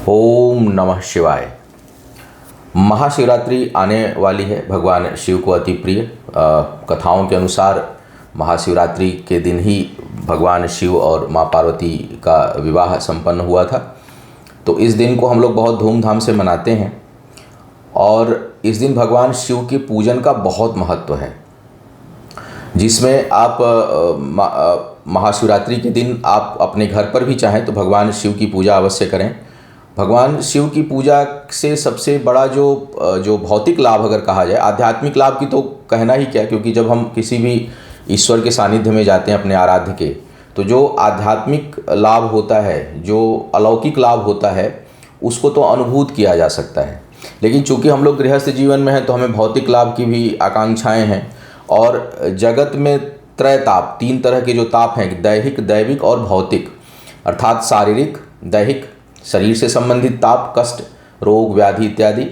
ओम नमः शिवाय। महाशिवरात्रि आने वाली है। भगवान शिव को अति प्रिय कथाओं के अनुसार महाशिवरात्रि के दिन ही भगवान शिव और माँ पार्वती का विवाह संपन्न हुआ था। तो इस दिन को हम लोग बहुत धूमधाम से मनाते हैं और इस दिन भगवान शिव के पूजन का बहुत महत्व है, जिसमें आप महाशिवरात्रि के दिन आप अपने घर पर भी चाहें तो भगवान शिव की पूजा अवश्य करें। भगवान शिव की पूजा से सबसे बड़ा जो भौतिक लाभ अगर कहा जाए, आध्यात्मिक लाभ की तो कहना ही क्या, क्योंकि जब हम किसी भी ईश्वर के सानिध्य में जाते हैं अपने आराध्य के, तो जो आध्यात्मिक लाभ होता है, जो अलौकिक लाभ होता है, उसको तो अनुभूत किया जा सकता है। लेकिन चूंकि हम लोग गृहस्थ जीवन में हैं तो हमें भौतिक लाभ की भी आकांक्षाएं हैं। और जगत में त्रय ताप, तीन तरह के जो ताप हैं, दैहिक, दैविक और भौतिक, अर्थात शारीरिक, दैहिक शरीर से संबंधित ताप, कष्ट, रोग, व्याधि इत्यादि,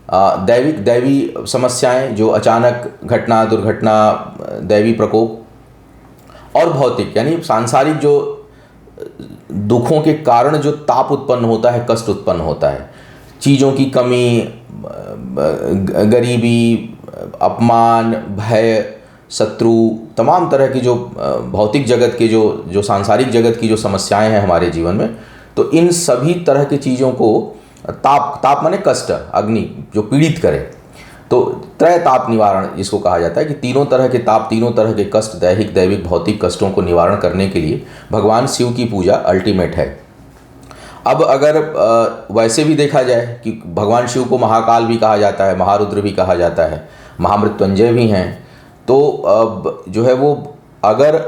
दैविक दैवी समस्याएं जो अचानक घटना, दुर्घटना, दैवी प्रकोप, और भौतिक यानी सांसारिक जो दुखों के कारण जो ताप उत्पन्न होता है, कष्ट उत्पन्न होता है, चीज़ों की कमी, गरीबी, अपमान, भय, शत्रु, तमाम तरह की जो भौतिक जगत के जो सांसारिक जगत की जो समस्याएं हैं हमारे जीवन में, तो इन सभी तरह की चीज़ों को ताप माने कष्ट, अग्नि जो पीड़ित करे, तो त्रय ताप निवारण जिसको कहा जाता है कि तीनों तरह के ताप, तीनों तरह के कष्ट, दैहिक, दैविक, भौतिक कष्टों को निवारण करने के लिए भगवान शिव की पूजा अल्टीमेट है। अब अगर वैसे भी देखा जाए कि भगवान शिव को महाकाल भी कहा जाता है, महारुद्र भी कहा जाता है, महामृत्युंजय भी हैं, तो अब जो है वो अगर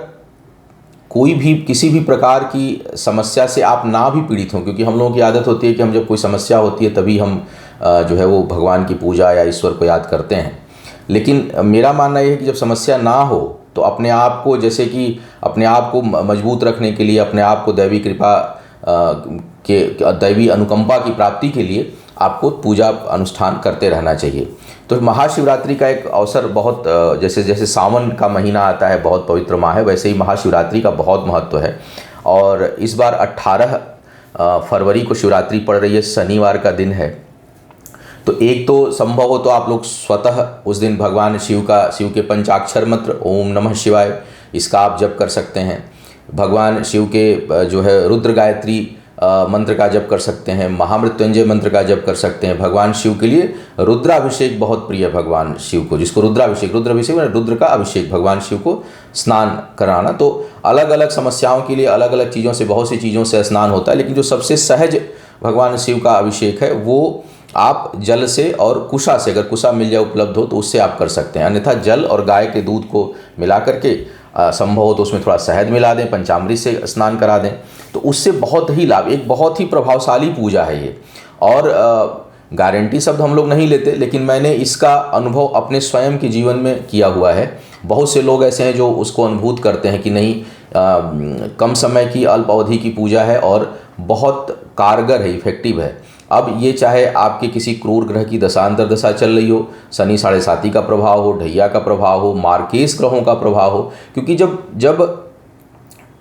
कोई भी किसी भी प्रकार की समस्या से आप ना भी पीड़ित हों, क्योंकि हम लोगों की आदत होती है कि हम जब कोई समस्या होती है तभी हम जो है वो भगवान की पूजा या ईश्वर को याद करते हैं। लेकिन मेरा मानना यह है कि जब समस्या ना हो तो अपने आप को, जैसे कि अपने आप को मजबूत रखने के लिए, अपने आप को दैवी कृपा के दैवी अनुकंपा की प्राप्ति के लिए आपको पूजा अनुष्ठान करते रहना चाहिए। तो महाशिवरात्रि का एक अवसर बहुत, जैसे जैसे सावन का महीना आता है, बहुत पवित्र माह है, वैसे ही महाशिवरात्रि का बहुत महत्व है। और इस बार 18 फरवरी को शिवरात्रि पड़ रही है, शनिवार का दिन है। तो एक तो संभव हो तो आप लोग स्वतः उस दिन भगवान शिव के पंचाक्षर मंत्र ओम नमः शिवाय, इसका आप जप कर सकते हैं। भगवान शिव के जो है रुद्र गायत्री मंत्र का जप कर सकते हैं, महामृत्युंजय मंत्र का जप कर सकते हैं। भगवान शिव के लिए रुद्राभिषेक बहुत प्रिय है भगवान शिव को, जिसको रुद्राभिषेक रुद्र का अभिषेक, भगवान शिव को स्नान कराना। तो अलग अलग समस्याओं के लिए अलग अलग चीज़ों से, बहुत सी चीज़ों से स्नान होता है, लेकिन जो सबसे सहज भगवान शिव का अभिषेक है वो आप जल से और कुशा से, अगर कुशा मिल जाए, उपलब्ध हो तो उससे आप कर सकते हैं। अन्यथा जल और गाय के दूध को मिला करके संभव हो तो उसमें थोड़ा शहद मिला दें, पंचामृत से स्नान करा दें, तो उससे बहुत ही लाभ, एक बहुत ही प्रभावशाली पूजा है ये। और गारंटी शब्द हम लोग नहीं लेते, लेकिन मैंने इसका अनुभव अपने स्वयं के जीवन में किया हुआ है। बहुत से लोग ऐसे हैं जो उसको अनुभूत करते हैं कि नहीं, कम समय की अल्प अवधि की पूजा है और बहुत कारगर है, इफेक्टिव है। अब ये चाहे आपके किसी क्रूर ग्रह की दशांतर दशा चल रही हो, शनि 7.5 का प्रभाव हो, ढैया का प्रभाव हो, मार्केश ग्रहों का प्रभाव हो, क्योंकि जब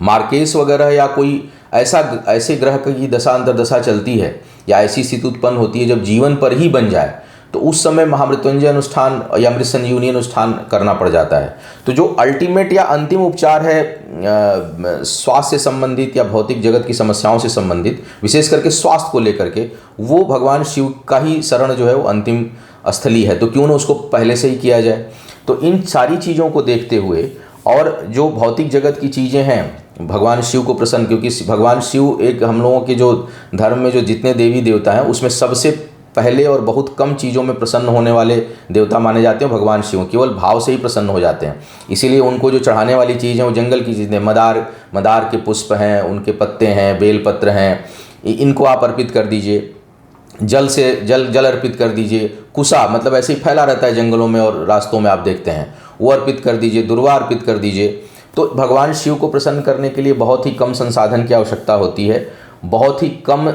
मार्केश वगैरह या कोई ऐसे ग्रह की दशांतर दशा चलती है या ऐसी स्थिति उत्पन्न होती है जब जीवन पर ही बन जाए, तो उस समय महामृत्युंजय अनुष्ठान या अमृत संजीवनी अनुष्ठान करना पड़ जाता है। तो जो अल्टीमेट या अंतिम उपचार है स्वास्थ्य से संबंधित या भौतिक जगत की समस्याओं से संबंधित, विशेष करके स्वास्थ्य को लेकर के, वो भगवान शिव का ही शरण जो है वो अंतिम स्थली है। तो क्यों ना उसको पहले से ही किया जाए। तो इन सारी चीज़ों को देखते हुए, और जो भौतिक जगत की चीज़ें हैं भगवान शिव को प्रसन्न, क्योंकि भगवान शिव एक हम लोगों के जो धर्म में जो जितने देवी देवता हैं उसमें सबसे पहले और बहुत कम चीज़ों में प्रसन्न होने वाले देवता माने जाते हैं भगवान शिव। केवल भाव से ही प्रसन्न हो जाते हैं, इसीलिए उनको जो चढ़ाने वाली चीज़ है वो जंगल की चीज़ें, मदार के पुष्प हैं, उनके पत्ते हैं, बेलपत्र हैं, इनको आप अर्पित कर दीजिए। जल अर्पित कर दीजिए। कुशा मतलब ऐसे ही फैला रहता है जंगलों में और रास्तों में, आप देखते हैं, वो अर्पित कर दीजिए। दुर्वा अर्पित कर दीजिए। तो भगवान शिव को प्रसन्न करने के लिए बहुत ही कम संसाधन की आवश्यकता होती है, बहुत ही कम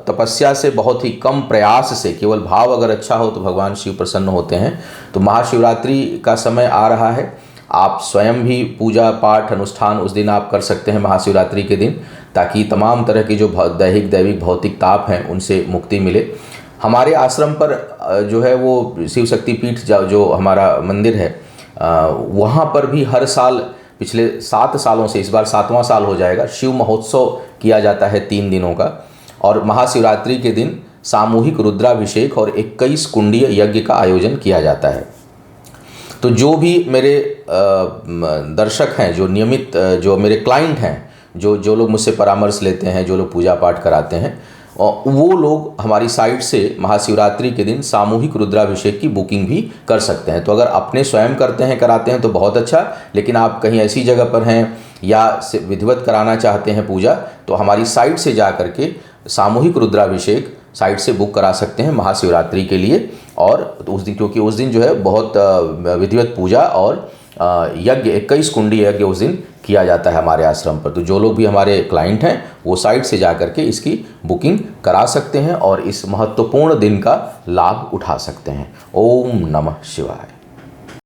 तपस्या से, बहुत ही कम प्रयास से, केवल भाव अगर अच्छा हो तो भगवान शिव प्रसन्न होते हैं। तो महाशिवरात्रि का समय आ रहा है आप स्वयं भी पूजा पाठ अनुष्ठान उस दिन आप कर सकते हैं महाशिवरात्रि के दिन, ताकि तमाम तरह की जो दैहिक दैविक भौतिक ताप हैं उनसे मुक्ति मिले। हमारे आश्रम पर जो है वो शिव शक्ति पीठ जो हमारा मंदिर है, वहाँ पर भी हर साल पिछले 7 सालों से, इस बार 7वां साल हो जाएगा, शिव महोत्सव किया जाता है 3 दिनों का। और महाशिवरात्रि के दिन सामूहिक रुद्राभिषेक और 21 कुंडीय यज्ञ का आयोजन किया जाता है। तो जो भी मेरे दर्शक हैं, जो नियमित जो मेरे क्लाइंट हैं, जो लोग मुझसे परामर्श लेते हैं, जो लोग पूजा पाठ कराते हैं, वो लोग हमारी साइट से महाशिवरात्रि के दिन सामूहिक रुद्राभिषेक की बुकिंग भी कर सकते हैं। तो अगर अपने स्वयं करते हैं, कराते हैं तो बहुत अच्छा, लेकिन आप कहीं ऐसी जगह पर हैं या विधिवत कराना चाहते हैं पूजा, तो हमारी साइट से जा करके सामूहिक रुद्राभिषेक साइट से बुक करा सकते हैं महाशिवरात्रि के लिए। और उस दिन, क्योंकि उस दिन जो है बहुत विधिवत पूजा और यज्ञ 21 कुंडी यज्ञ उस दिन किया जाता है हमारे आश्रम पर। तो जो लोग भी हमारे क्लाइंट हैं वो साइट से जा करके इसकी बुकिंग करा सकते हैं और इस महत्वपूर्ण दिन का लाभ उठा सकते हैं। ओम नमः शिवाय।